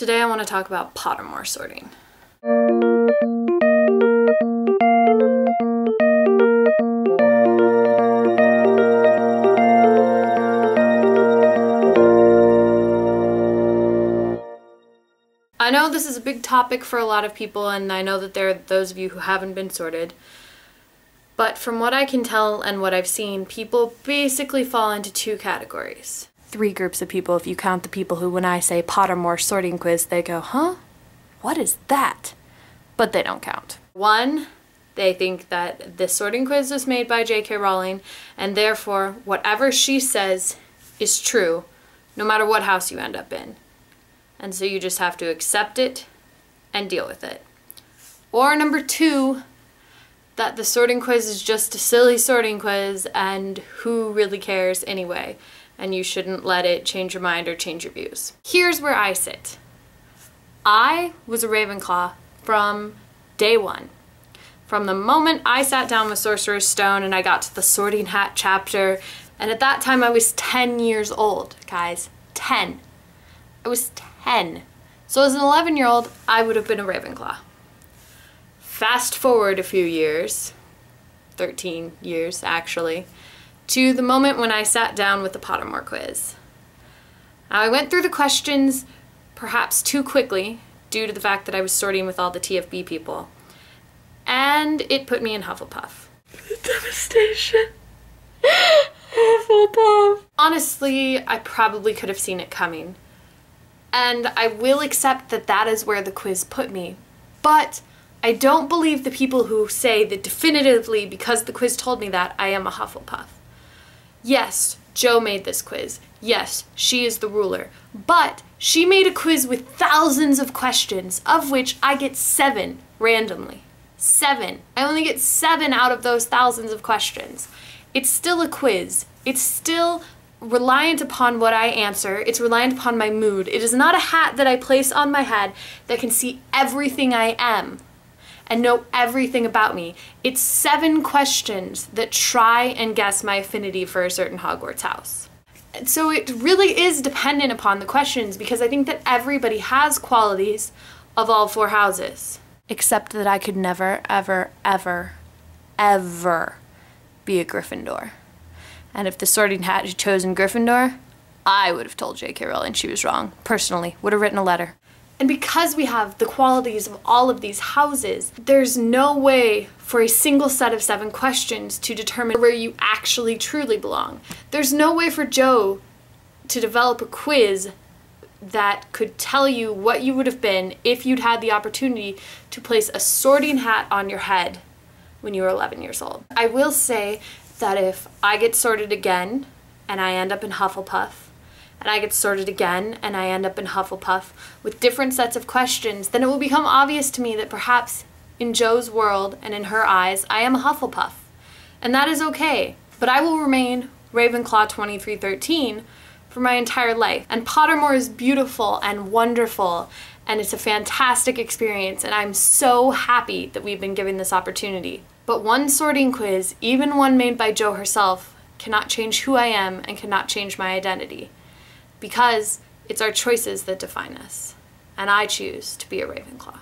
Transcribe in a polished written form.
Today I want to talk about Pottermore sorting. I know this is a big topic for a lot of people, and I know that there are those of you who haven't been sorted. But from what I can tell and what I've seen, people basically fall into two categories. Three groups of people if you count the people who, when I say Pottermore sorting quiz, they go, huh? What is that? But they don't count. One, they think that this sorting quiz was made by J.K. Rowling, and therefore whatever she says is true, no matter what house you end up in. And so you just have to accept it and deal with it. Or number two, that the sorting quiz is just a silly sorting quiz and who really cares anyway, and you shouldn't let it change your mind or change your views. Here's where I sit. I was a Ravenclaw from day one. From the moment I sat down with Sorcerer's Stone and I got to the Sorting Hat chapter, and at that time I was 10 years old, guys. 10. I was 10. So as an 11-year-old, I would have been a Ravenclaw. Fast forward a few years, 13 years actually, to the moment when I sat down with the Pottermore quiz. Now, I went through the questions perhaps too quickly due to the fact that I was sorting with all the TFB people, and it put me in Hufflepuff. The devastation. Hufflepuff. Honestly, I probably could have seen it coming, and I will accept that that is where the quiz put me, but I don't believe the people who say that definitively, because the quiz told me that, I am a Hufflepuff. Yes, Jo made this quiz. Yes, she is the ruler. But she made a quiz with thousands of questions, of which I get 7 randomly. 7. I only get 7 out of those thousands of questions. It's still a quiz. It's still reliant upon what I answer. It's reliant upon my mood. It is not a hat that I place on my head that can see everything I am and know everything about me. It's 7 questions that try and guess my affinity for a certain Hogwarts house. And so it really is dependent upon the questions, because I think that everybody has qualities of all 4 houses. Except that I could never, ever, ever, ever be a Gryffindor. And if the Sorting Hat had chosen Gryffindor, I would have told J.K. Rowling she was wrong. Personally, would have written a letter. And because we have the qualities of all of these houses, there's no way for a single set of 7 questions to determine where you actually truly belong. There's no way for Jo to develop a quiz that could tell you what you would have been if you'd had the opportunity to place a sorting hat on your head when you were 11 years old. I will say that if I get sorted again and I end up in Hufflepuff, and I get sorted again and I end up in Hufflepuff with different sets of questions, then it will become obvious to me that perhaps in Jo's world and in her eyes, I am a Hufflepuff. And that is okay. But I will remain Ravenclaw2313 for my entire life. And Pottermore is beautiful and wonderful, and it's a fantastic experience, and I'm so happy that we've been given this opportunity. But one sorting quiz, even one made by Jo herself, cannot change who I am and cannot change my identity. Because it's our choices that define us. And I choose to be a Ravenclaw.